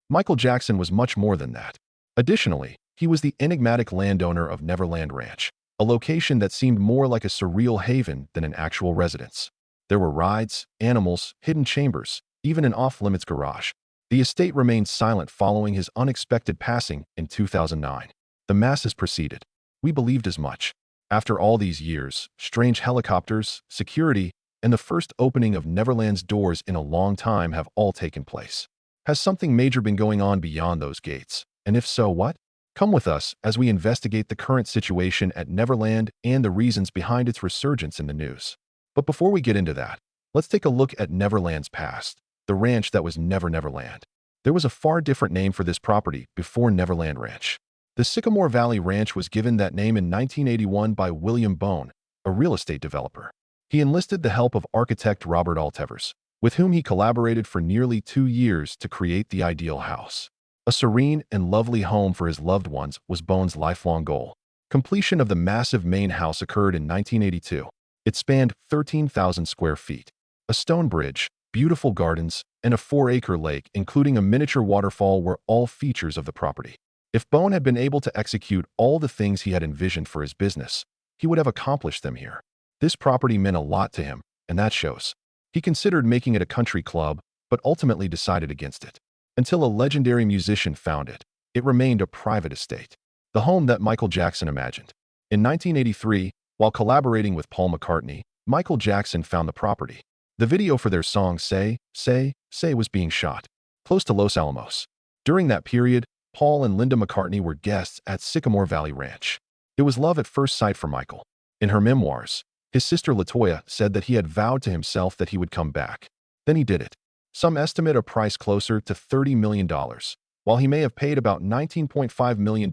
Michael Jackson was much more than that. Additionally, he was the enigmatic landowner of Neverland Ranch, a location that seemed more like a surreal haven than an actual residence. There were rides, animals, hidden chambers, even an off-limits garage. The estate remained silent following his unexpected passing in 2009. The masses proceeded. We believed as much. After all these years, strange helicopters, security, and the first opening of Neverland's doors in a long time have all taken place. Has something major been going on beyond those gates? And if so, what? Come with us as we investigate the current situation at Neverland and the reasons behind its resurgence in the news. But before we get into that, let's take a look at Neverland's past, the ranch that was never Neverland. There was a far different name for this property before Neverland Ranch. The Sycamore Valley Ranch was given that name in 1981 by William Bone, a real estate developer. He enlisted the help of architect Robert Altevers, with whom he collaborated for nearly 2 years to create the ideal house. A serene and lovely home for his loved ones was Bone's lifelong goal. Completion of the massive main house occurred in 1982. It spanned 13,000 square feet, a stone bridge, beautiful gardens, and a 4-acre lake, including a miniature waterfall, were all features of the property. If Bone had been able to execute all the things he had envisioned for his business, he would have accomplished them here. This property meant a lot to him, and that shows. He considered making it a country club, but ultimately decided against it. Until a legendary musician found it, it remained a private estate, the home that Michael Jackson imagined. In 1983, while collaborating with Paul McCartney, Michael Jackson found the property. The video for their song Say, Say, Say was being shot close to Los Alamos. During that period, Paul and Linda McCartney were guests at Sycamore Valley Ranch. It was love at first sight for Michael. In her memoirs, his sister LaToya said that he had vowed to himself that he would come back. Then he did it. Some estimate a price closer to $30 million, while he may have paid about $19.5 million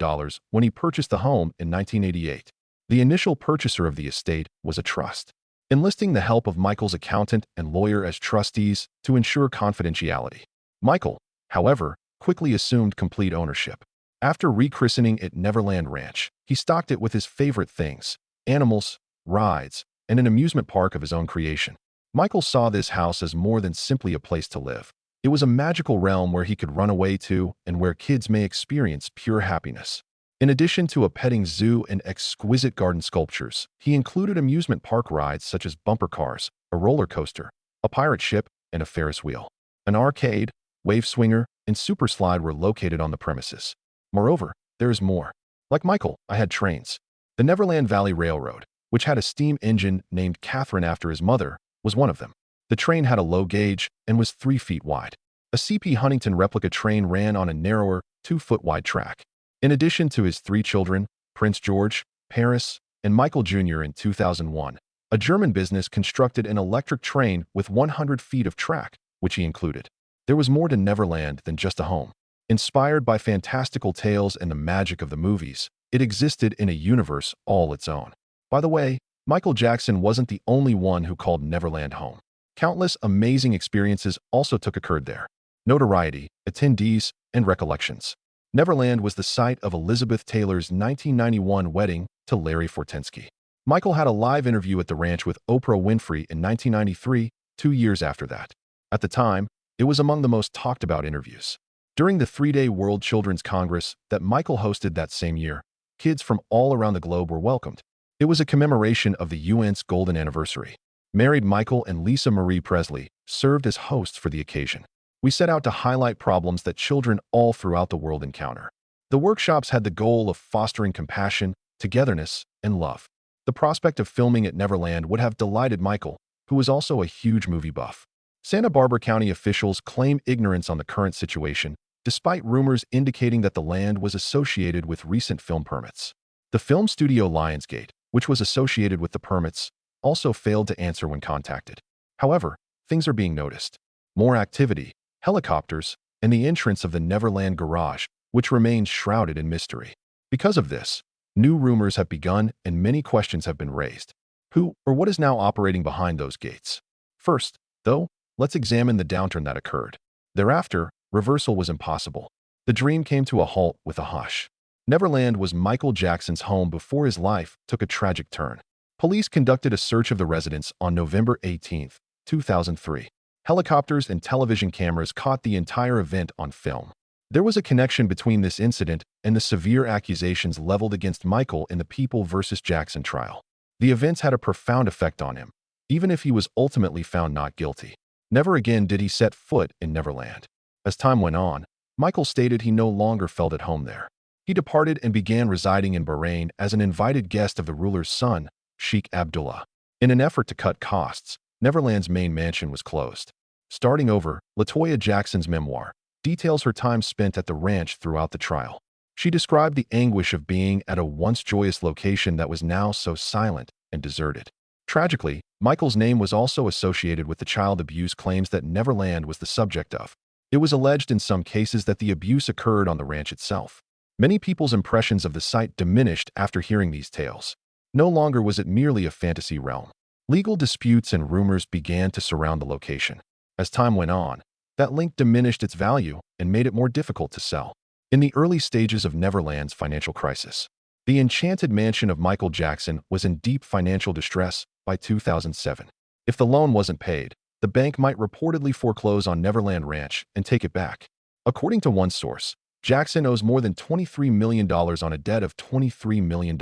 when he purchased the home in 1988. The initial purchaser of the estate was a trust, enlisting the help of Michael's accountant and lawyer as trustees to ensure confidentiality. Michael, however, quickly assumed complete ownership. After rechristening it Neverland Ranch, he stocked it with his favorite things: animals, rides, and an amusement park of his own creation. Michael saw this house as more than simply a place to live. It was a magical realm where he could run away to and where kids may experience pure happiness. In addition to a petting zoo and exquisite garden sculptures, he included amusement park rides such as bumper cars, a roller coaster, a pirate ship, and a Ferris wheel. An arcade, wave swinger, and super slide were located on the premises. Moreover, there is more. Like Michael, I had trains. The Neverland Valley Railroad, which had a steam engine named Catherine after his mother, was one of them. The train had a low gauge and was 3 feet wide. A C.P. Huntington replica train ran on a narrower, 2-foot wide track. In addition to his 3 children, Prince George, Paris, and Michael Jr. in 2001, a German business constructed an electric train with 100 feet of track, which he included. There was more to Neverland than just a home. Inspired by fantastical tales and the magic of the movies, it existed in a universe all its own. By the way, Michael Jackson wasn't the only one who called Neverland home. Countless amazing experiences also occurred there. Notoriety, attendees, and recollections. Neverland was the site of Elizabeth Taylor's 1991 wedding to Larry Fortensky. Michael had a live interview at the ranch with Oprah Winfrey in 1993, 2 years after that. At the time, it was among the most talked about interviews. During the 3-day World Children's Congress that Michael hosted that same year, kids from all around the globe were welcomed. It was a commemoration of the UN's golden anniversary. Married Michael and Lisa Marie Presley served as hosts for the occasion. We set out to highlight problems that children all throughout the world encounter. The workshops had the goal of fostering compassion, togetherness, and love. The prospect of filming at Neverland would have delighted Michael, who was also a huge movie buff. Santa Barbara County officials claim ignorance on the current situation, despite rumors indicating that the land was associated with recent film permits. The film studio Lionsgate, which was associated with the permits, also failed to answer when contacted. However, things are being noticed. More activity, helicopters, and the entrance of the Neverland garage, which remains shrouded in mystery. Because of this, new rumors have begun and many questions have been raised. Who or what is now operating behind those gates? First, though, let's examine the downturn that occurred. Thereafter, reversal was impossible. The dream came to a halt with a hush. Neverland was Michael Jackson's home before his life took a tragic turn. Police conducted a search of the residence on November 18, 2003. Helicopters and television cameras caught the entire event on film. There was a connection between this incident and the severe accusations leveled against Michael in the People versus Jackson trial. The events had a profound effect on him, even if he was ultimately found not guilty. Never again did he set foot in Neverland. As time went on, Michael stated he no longer felt at home there. He departed and began residing in Bahrain as an invited guest of the ruler's son, Sheikh Abdullah. In an effort to cut costs, Neverland's main mansion was closed. Starting over, LaToya Jackson's memoir details her time spent at the ranch throughout the trial. She described the anguish of being at a once joyous location that was now so silent and deserted. Tragically, Michael's name was also associated with the child abuse claims that Neverland was the subject of. It was alleged in some cases that the abuse occurred on the ranch itself. Many people's impressions of the site diminished after hearing these tales. No longer was it merely a fantasy realm. Legal disputes and rumors began to surround the location. As time went on, that link diminished its value and made it more difficult to sell. In the early stages of Neverland's financial crisis, the enchanted mansion of Michael Jackson was in deep financial distress by 2007. If the loan wasn't paid, the bank might reportedly foreclose on Neverland Ranch and take it back. According to one source, Jackson owes more than $23 million on a debt of $23 million.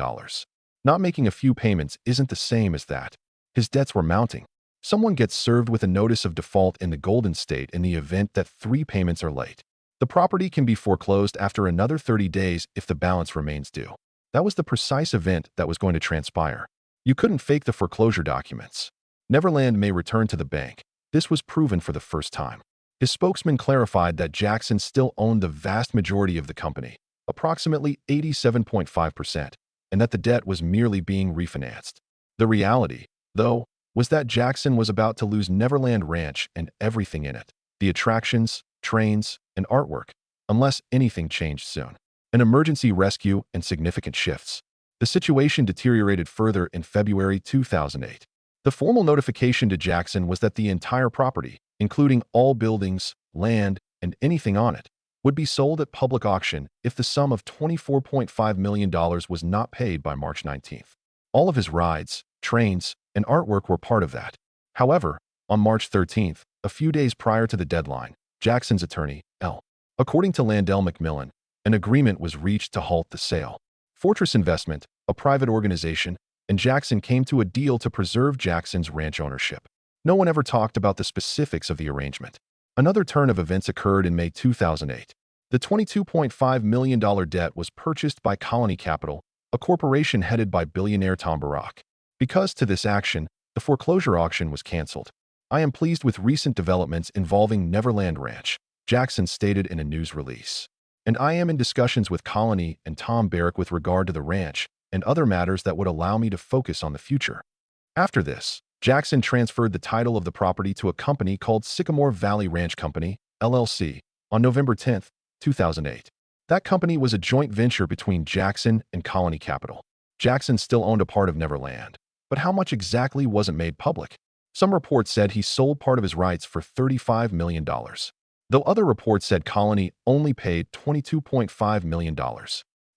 Not making a few payments isn't the same as that. His debts were mounting. Someone gets served with a notice of default in the Golden State in the event that 3 payments are late. The property can be foreclosed after another 30 days if the balance remains due. That was the precise event that was going to transpire. You couldn't fake the foreclosure documents. Neverland may return to the bank. This was proven for the first time. His spokesman clarified that Jackson still owned the vast majority of the company, approximately 87.5%, and that the debt was merely being refinanced. The reality, though, was that Jackson was about to lose Neverland Ranch and everything in it, the attractions, trains, and artwork, unless anything changed soon. An emergency rescue and significant shifts. The situation deteriorated further in February 2008. The formal notification to Jackson was that the entire property, including all buildings, land, and anything on it, would be sold at public auction if the sum of $24.5 million was not paid by March 19th. All of his rides, trains, and artwork were part of that. However, on March 13th, a few days prior to the deadline, Jackson's attorney, L. According to Landell McMillan, an agreement was reached to halt the sale. Fortress Investment, a private organization, and Jackson came to a deal to preserve Jackson's ranch ownership. No one ever talked about the specifics of the arrangement. Another turn of events occurred in May 2008. The $22.5 million debt was purchased by Colony Capital, a corporation headed by billionaire Tom Barak. Because to this action, the foreclosure auction was canceled. I am pleased with recent developments involving Neverland Ranch, Jackson stated in a news release. And I am in discussions with Colony and Tom Barak with regard to the ranch and other matters that would allow me to focus on the future. After this, Jackson transferred the title of the property to a company called Sycamore Valley Ranch Company, LLC, on November 10, 2008. That company was a joint venture between Jackson and Colony Capital. Jackson still owned a part of Neverland, but how much exactly wasn't made public? Some reports said he sold part of his rights for $35 million, though other reports said Colony only paid $22.5 million.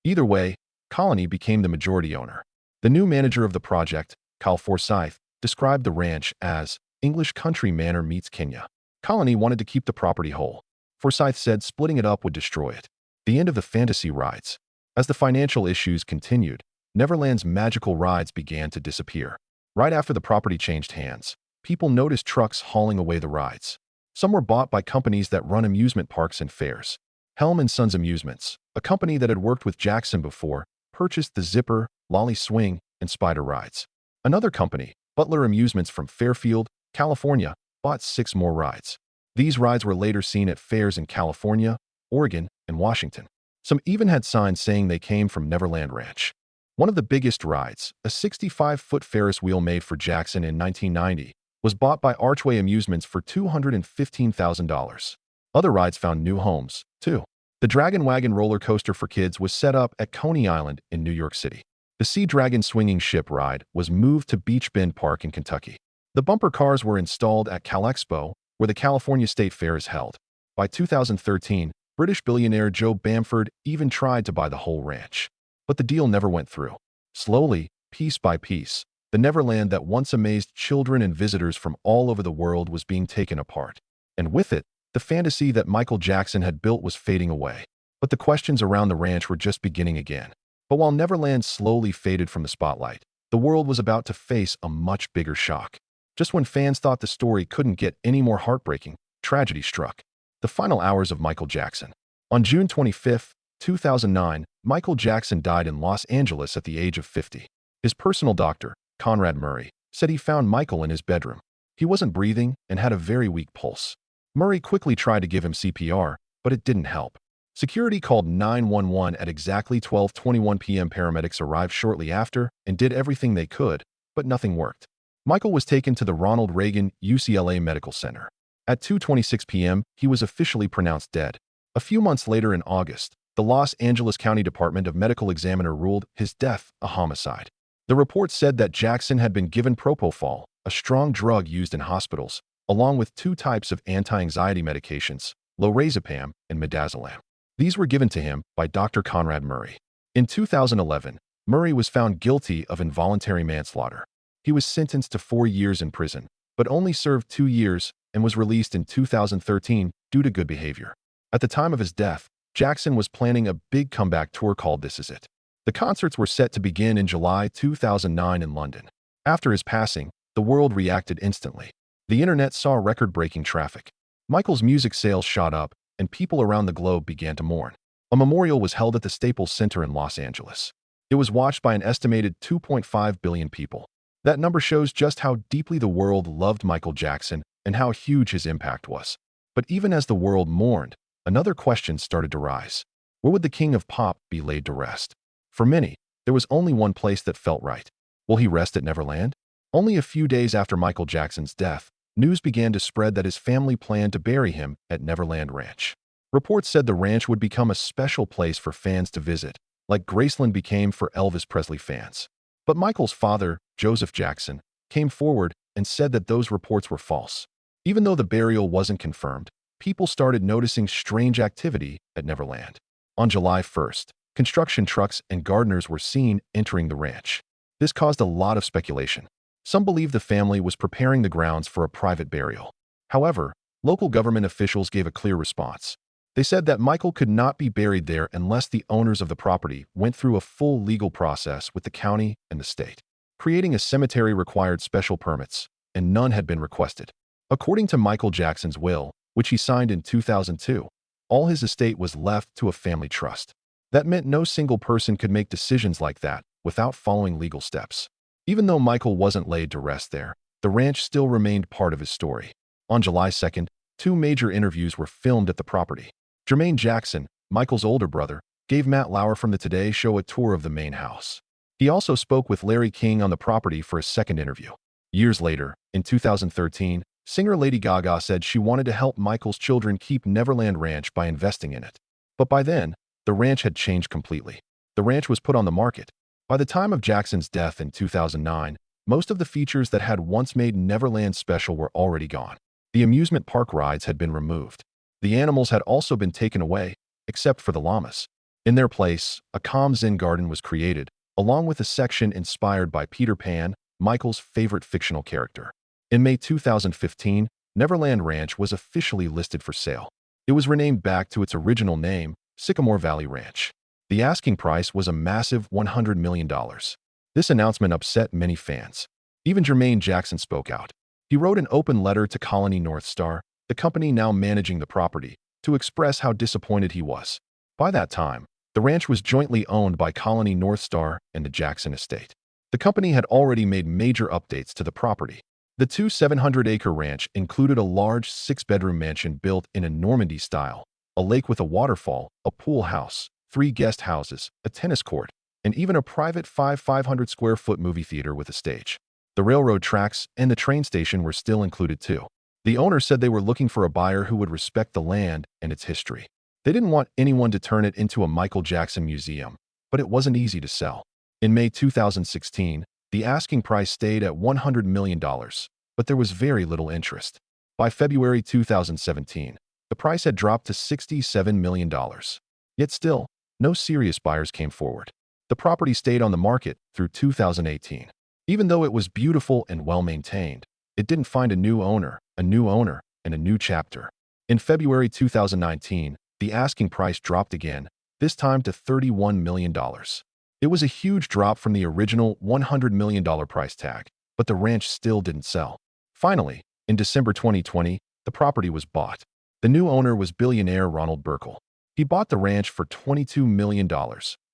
Either way, Colony became the majority owner. The new manager of the project, Kyle Forsyth, described the ranch as English country manor meets Kenya. Colony wanted to keep the property whole. Forsyth said splitting it up would destroy it. The end of the fantasy rides. As the financial issues continued, Neverland's magical rides began to disappear. Right after the property changed hands, people noticed trucks hauling away the rides. Some were bought by companies that run amusement parks and fairs. Helm & Sons Amusements, a company that had worked with Jackson before, purchased the Zipper, Lolly Swing, and Spider rides. Another company, Butler Amusements from Fairfield, California, bought 6 more rides. These rides were later seen at fairs in California, Oregon, and Washington. Some even had signs saying they came from Neverland Ranch. One of the biggest rides, a 65-foot Ferris wheel made for Jackson in 1990, was bought by Archway Amusements for $215,000. Other rides found new homes, too. The Dragon Wagon roller coaster for kids was set up at Coney Island in New York City. The Sea Dragon swinging ship ride was moved to Beach Bend Park in Kentucky. The bumper cars were installed at CalExpo, where the California State Fair is held. By 2013, British billionaire Joe Bamford even tried to buy the whole ranch. But the deal never went through. Slowly, piece by piece, the Neverland that once amazed children and visitors from all over the world was being taken apart. And with it, The fantasy that Michael Jackson had built was fading away, but the questions around the ranch were just beginning again. But while Neverland slowly faded from the spotlight, the world was about to face a much bigger shock. Just when fans thought the story couldn't get any more heartbreaking, tragedy struck. The final hours of Michael Jackson. On June 25, 2009, Michael Jackson died in Los Angeles at the age of 50. His personal doctor, Conrad Murray, said he found Michael in his bedroom. He wasn't breathing and had a very weak pulse. Murray quickly tried to give him CPR, but it didn't help. Security called 911 at exactly 12:21 p.m. Paramedics arrived shortly after and did everything they could, but nothing worked. Michael was taken to the Ronald Reagan UCLA Medical Center. At 2:26 p.m., he was officially pronounced dead. A few months later in August, the Los Angeles County Department of Medical Examiner ruled his death a homicide. The report said that Jackson had been given propofol, a strong drug used in hospitals, along with two types of anti-anxiety medications, lorazepam and midazolam. These were given to him by Dr. Conrad Murray. In 2011, Murray was found guilty of involuntary manslaughter. He was sentenced to 4 years in prison, but only served 2 years and was released in 2013 due to good behavior. At the time of his death, Jackson was planning a big comeback tour called This Is It. The concerts were set to begin in July 2009 in London. After his passing, the world reacted instantly. The internet saw record-breaking traffic. Michael's music sales shot up, and people around the globe began to mourn. A memorial was held at the Staples Center in Los Angeles. It was watched by an estimated 2.5 billion people. That number shows just how deeply the world loved Michael Jackson and how huge his impact was. But even as the world mourned, another question started to rise. Where would the king of pop be laid to rest? For many, there was only one place that felt right. Will he rest at Neverland? Only a few days after Michael Jackson's death, news began to spread that his family planned to bury him at Neverland Ranch. Reports said the ranch would become a special place for fans to visit, like Graceland became for Elvis Presley fans. But Michael's father, Joseph Jackson, came forward and said that those reports were false. Even though the burial wasn't confirmed, people started noticing strange activity at Neverland. On July 1st, construction trucks and gardeners were seen entering the ranch. This caused a lot of speculation. Some believed the family was preparing the grounds for a private burial. However, local government officials gave a clear response. They said that Michael could not be buried there unless the owners of the property went through a full legal process with the county and the state. Creating a cemetery required special permits, and none had been requested. According to Michael Jackson's will, which he signed in 2002, all his estate was left to a family trust. That meant no single person could make decisions like that without following legal steps. Even though Michael wasn't laid to rest there, the ranch still remained part of his story. On July 2nd, 2 major interviews were filmed at the property. Jermaine Jackson, Michael's older brother, gave Matt Lauer from the Today Show a tour of the main house. He also spoke with Larry King on the property for a second interview. Years later, in 2013, singer Lady Gaga said she wanted to help Michael's children keep Neverland Ranch by investing in it. But by then, the ranch had changed completely. The ranch was put on the market. By the time of Jackson's death in 2009, most of the features that had once made Neverland special were already gone. The amusement park rides had been removed. The animals had also been taken away, except for the llamas. In their place, a calm Zen garden was created, along with a section inspired by Peter Pan, Michael's favorite fictional character. In May 2015, Neverland Ranch was officially listed for sale. It was renamed back to its original name, Sycamore Valley Ranch. The asking price was a massive $100 million. This announcement upset many fans. Even Jermaine Jackson spoke out. He wrote an open letter to Colony North Star, the company now managing the property, to express how disappointed he was. By that time, the ranch was jointly owned by Colony North Star and the Jackson estate. The company had already made major updates to the property. The 700-acre ranch included a large 6-bedroom mansion built in a Normandy style, a lake with a waterfall, a pool house, 3 guest houses, a tennis court, and even a private 500-square-foot movie theater with a stage. The railroad tracks and the train station were still included too. The owner said they were looking for a buyer who would respect the land and its history. They didn't want anyone to turn it into a Michael Jackson museum, but it wasn't easy to sell. In May 2016, the asking price stayed at $100 million, but there was very little interest. By February 2017, the price had dropped to $67 million. Yet still, no serious buyers came forward. The property stayed on the market through 2018. Even though it was beautiful and well-maintained, it didn't find a new owner, and a new chapter. In February 2019, the asking price dropped again, this time to $31 million. It was a huge drop from the original $100 million price tag, but the ranch still didn't sell. Finally, in December 2020, the property was bought. The new owner was billionaire Ronald Burkle. He bought the ranch for $22 million,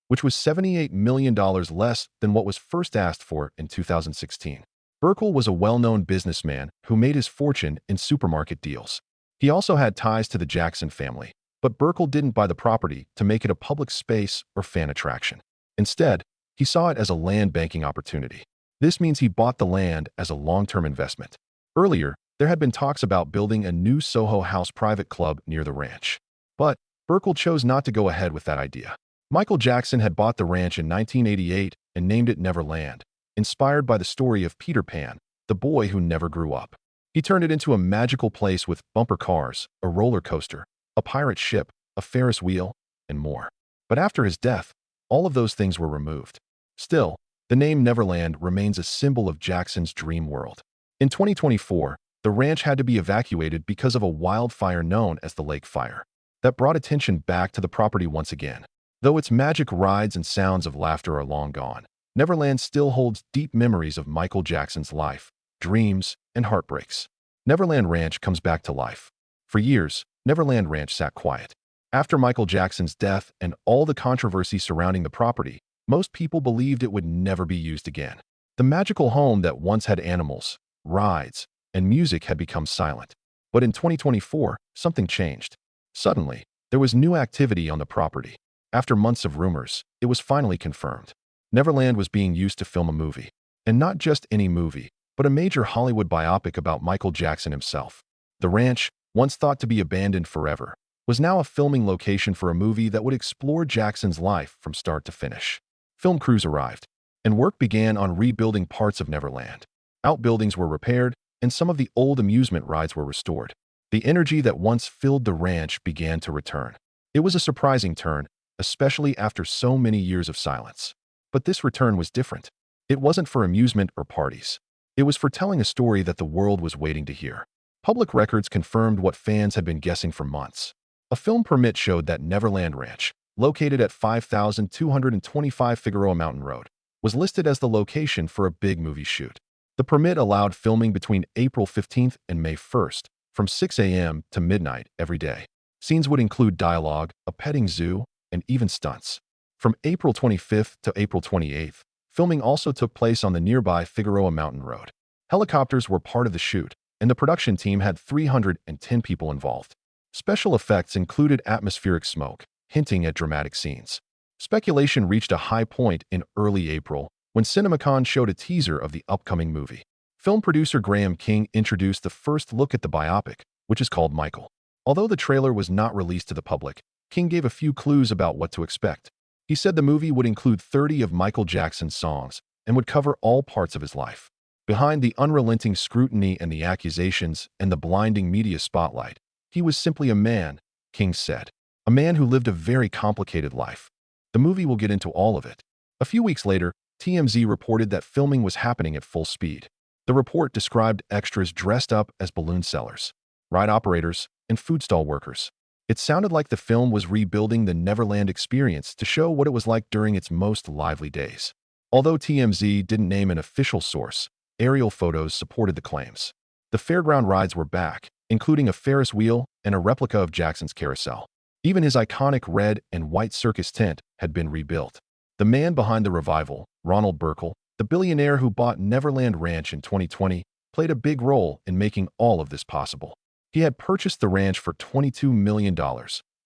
which was $78 million less than what was first asked for in 2016. Burkle was a well-known businessman who made his fortune in supermarket deals. He also had ties to the Jackson family, but Burkle didn't buy the property to make it a public space or fan attraction. Instead, he saw it as a land banking opportunity. This means he bought the land as a long-term investment. Earlier, there had been talks about building a new Soho House private club near the ranch. But Burkle chose not to go ahead with that idea. Michael Jackson had bought the ranch in 1988 and named it Neverland, inspired by the story of Peter Pan, the boy who never grew up. He turned it into a magical place with bumper cars, a roller coaster, a pirate ship, a Ferris wheel, and more. But after his death, all of those things were removed. Still, the name Neverland remains a symbol of Jackson's dream world. In 2024, the ranch had to be evacuated because of a wildfire known as the Lake Fire. That brought attention back to the property once again. Though its magic rides and sounds of laughter are long gone, Neverland still holds deep memories of Michael Jackson's life, dreams, and heartbreaks. Neverland Ranch comes back to life. For years, Neverland Ranch sat quiet. After Michael Jackson's death and all the controversy surrounding the property, most people believed it would never be used again. The magical home that once had animals, rides, and music had become silent. But in 2024, something changed. Suddenly, there was new activity on the property. After months of rumors, it was finally confirmed. Neverland was being used to film a movie. And not just any movie, but a major Hollywood biopic about Michael Jackson himself. The ranch, once thought to be abandoned forever, was now a filming location for a movie that would explore Jackson's life from start to finish. Film crews arrived, and work began on rebuilding parts of Neverland. Outbuildings were repaired, and some of the old amusement rides were restored. The energy that once filled the ranch began to return. It was a surprising turn, especially after so many years of silence. But this return was different. It wasn't for amusement or parties. It was for telling a story that the world was waiting to hear. Public records confirmed what fans had been guessing for months. A film permit showed that Neverland Ranch, located at 5225 Figueroa Mountain Road, was listed as the location for a big movie shoot. The permit allowed filming between April 15th and May 1st, from 6 a.m. to midnight every day. Scenes would include dialogue, a petting zoo, and even stunts. From April 25th to April 28th, filming also took place on the nearby Figueroa Mountain Road. Helicopters were part of the shoot, and the production team had 310 people involved. Special effects included atmospheric smoke, hinting at dramatic scenes. Speculation reached a high point in early April when CinemaCon showed a teaser of the upcoming movie. Film producer Graham King introduced the first look at the biopic, which is called Michael. Although the trailer was not released to the public, King gave a few clues about what to expect. He said the movie would include 30 of Michael Jackson's songs and would cover all parts of his life. Behind the unrelenting scrutiny and the accusations and the blinding media spotlight, he was simply a man, King said. A man who lived a very complicated life. The movie will get into all of it. A few weeks later, TMZ reported that filming was happening at full speed. The report described extras dressed up as balloon sellers, ride operators, and food stall workers. It sounded like the film was rebuilding the Neverland experience to show what it was like during its most lively days. Although TMZ didn't name an official source, aerial photos supported the claims. The fairground rides were back, including a Ferris wheel and a replica of Jackson's carousel. Even his iconic red and white circus tent had been rebuilt. The man behind the revival, Ronald Burkle, the billionaire who bought Neverland Ranch in 2020, played a big role in making all of this possible. He had purchased the ranch for $22 million,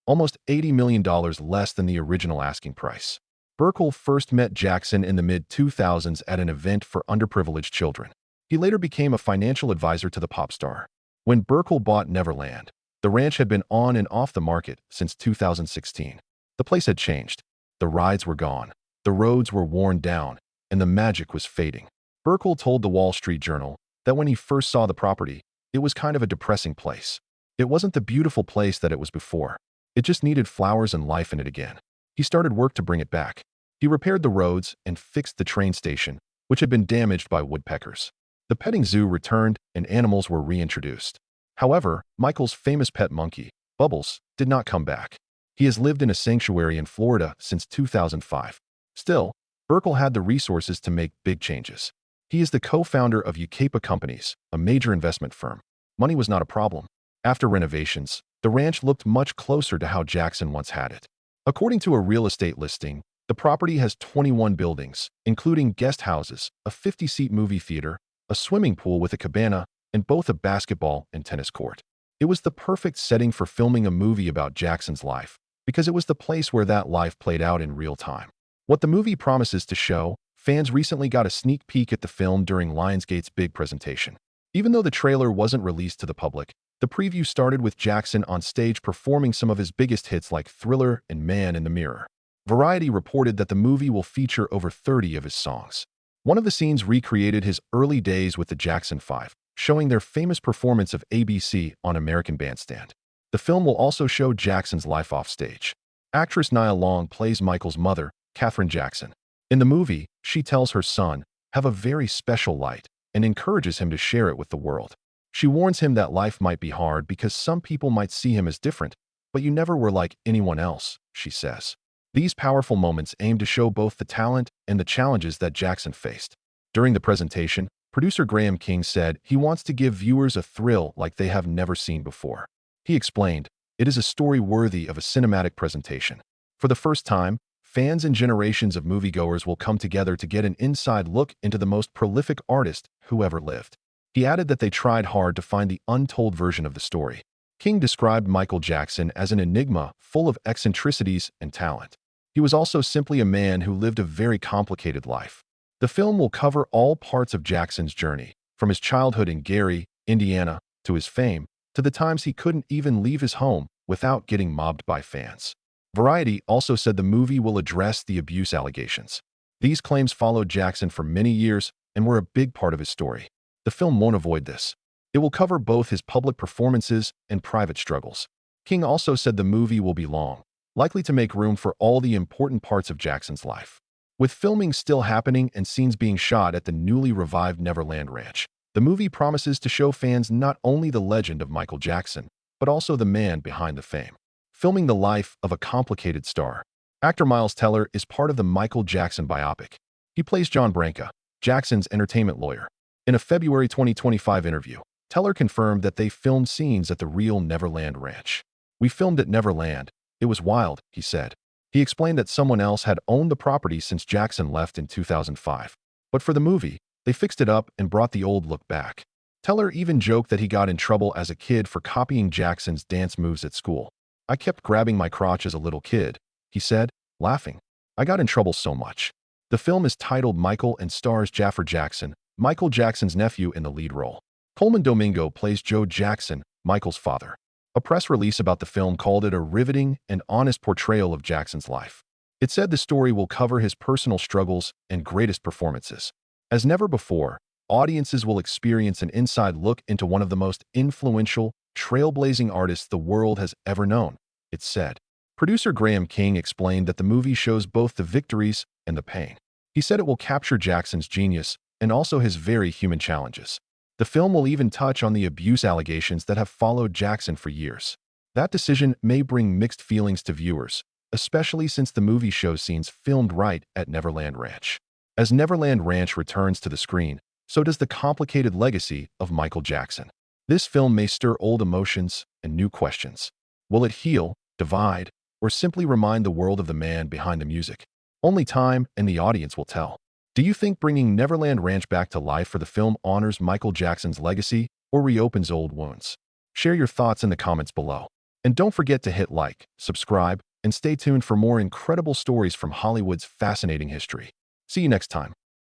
almost $80 million less than the original asking price. Burkle first met Jackson in the mid-2000s at an event for underprivileged children. He later became a financial advisor to the pop star. When Burkle bought Neverland, the ranch had been on and off the market since 2016. The place had changed. The rides were gone. The roads were worn down, and the magic was fading. Burkle told the Wall Street Journal that when he first saw the property, it was kind of a depressing place. It wasn't the beautiful place that it was before. It just needed flowers and life in it again. He started work to bring it back. He repaired the roads and fixed the train station, which had been damaged by woodpeckers. The petting zoo returned and animals were reintroduced. However, Michael's famous pet monkey, Bubbles, did not come back. He has lived in a sanctuary in Florida since 2005. Still, Urkel had the resources to make big changes. He is the co-founder of Ukapa Companies, a major investment firm. Money was not a problem. After renovations, the ranch looked much closer to how Jackson once had it. According to a real estate listing, the property has 21 buildings, including guest houses, a 50-seat movie theater, a swimming pool with a cabana, and both a basketball and tennis court. It was the perfect setting for filming a movie about Jackson's life, because it was the place where that life played out in real time. What the movie promises to show, fans recently got a sneak peek at the film during Lionsgate's big presentation. Even though the trailer wasn't released to the public, the preview started with Jackson on stage performing some of his biggest hits like Thriller and Man in the Mirror. Variety reported that the movie will feature over 30 of his songs. One of the scenes recreated his early days with the Jackson 5, showing their famous performance of ABC on American Bandstand. The film will also show Jackson's life off stage. Actress Nia Long plays Michael's mother, Katherine Jackson. In the movie, she tells her son, "Have a very special light," and encourages him to share it with the world. She warns him that life might be hard because some people might see him as different, but you never were like anyone else, she says. These powerful moments aim to show both the talent and the challenges that Jackson faced. During the presentation, producer Graham King said he wants to give viewers a thrill like they have never seen before. He explained, "It is a story worthy of a cinematic presentation. For the first time, fans and generations of moviegoers will come together to get an inside look into the most prolific artist who ever lived." He added that they tried hard to find the untold version of the story. King described Michael Jackson as an enigma full of eccentricities and talent. He was also simply a man who lived a very complicated life. The film will cover all parts of Jackson's journey, from his childhood in Gary, Indiana, to his fame, to the times he couldn't even leave his home without getting mobbed by fans. Variety also said the movie will address the abuse allegations. These claims followed Jackson for many years and were a big part of his story. The film won't avoid this. It will cover both his public performances and private struggles. King also said the movie will be long, likely to make room for all the important parts of Jackson's life. With filming still happening and scenes being shot at the newly revived Neverland Ranch, the movie promises to show fans not only the legend of Michael Jackson, but also the man behind the fame. Filming the life of a complicated star. Actor Miles Teller is part of the Michael Jackson biopic. He plays John Branca, Jackson's entertainment lawyer. In a February 2025 interview, Teller confirmed that they filmed scenes at the real Neverland Ranch. "We filmed at Neverland. It was wild," he said. He explained that someone else had owned the property since Jackson left in 2005. But for the movie, they fixed it up and brought the old look back. Teller even joked that he got in trouble as a kid for copying Jackson's dance moves at school. "I kept grabbing my crotch as a little kid," he said, laughing. "I got in trouble so much." The film is titled Michael and stars Jaffer Jackson, Michael Jackson's nephew, in the lead role. Coleman Domingo plays Joe Jackson, Michael's father. A press release about the film called it a riveting and honest portrayal of Jackson's life. It said the story will cover his personal struggles and greatest performances. As never before, audiences will experience an inside look into one of the most influential, trailblazing artists the world has ever known, it said. Producer Graham King explained that the movie shows both the victories and the pain. He said it will capture Jackson's genius and also his very human challenges. The film will even touch on the abuse allegations that have followed Jackson for years. That decision may bring mixed feelings to viewers, especially since the movie shows scenes filmed right at Neverland Ranch. As Neverland Ranch returns to the screen, so does the complicated legacy of Michael Jackson. This film may stir old emotions and new questions. Will it heal, divide, or simply remind the world of the man behind the music? Only time and the audience will tell. Do you think bringing Neverland Ranch back to life for the film honors Michael Jackson's legacy or reopens old wounds? Share your thoughts in the comments below. And don't forget to hit like, subscribe, and stay tuned for more incredible stories from Hollywood's fascinating history. See you next time.